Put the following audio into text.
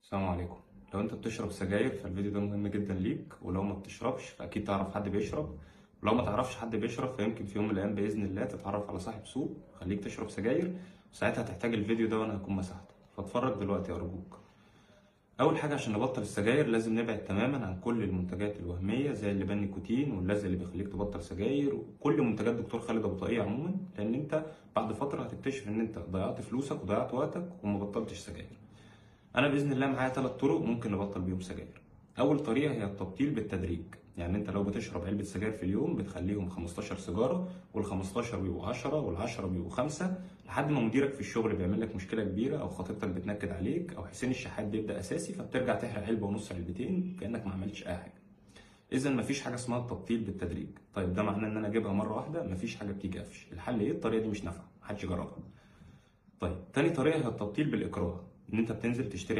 السلام عليكم. لو انت بتشرب سجاير فالفيديو ده مهم جدا ليك، ولو ما بتشربش فاكيد تعرف حد بيشرب، ولو ما تعرفش حد بيشرب فيمكن في يوم من الايام باذن الله تتعرف على صاحب سوق خليك تشرب سجاير، وساعتها هتحتاج الفيديو ده وانا هكون مسحته، فاتفرج دلوقتي ارجوك. اول حاجه عشان نبطل السجاير لازم نبعد تماما عن كل المنتجات الوهميه زي اللبان نيكوتين واللزق اللي بيخليك تبطل سجاير وكل منتجات دكتور خالد ابو طاقية عموما، لان انت بعد فتره هتكتشف ان انت ضيعت فلوسك وضيعت وقتك وما بطلتش سجاير. انا باذن الله معايا 3 طرق ممكن نبطل بيهم سجاير. اول طريقه هي التبطيل بالتدريج، يعني انت لو بتشرب علبه سجاير في اليوم بتخليهم 15 سيجاره، وال15 بيبقوا 10 وال10 بيبقوا 5، لحد ما مديرك في الشغل بيعمل لك مشكله كبيره او خطيبتك بتنكد عليك او حسين الشحات بيبدا اساسي فبترجع تحرق علبه ونص علبتين كانك ما عملتش اي حاجه. اذا مفيش حاجه اسمها التبطيل بالتدريج. طيب ده معناه ان انا اجيبها مره واحده؟ مفيش حاجه بتيجي قفش. الحل ايه؟ الطريقه دي مش نافعه، محدش يجربها. طيب تاني طريقه هي التبطيل بالاكراه، ان انت بتنزل تشتري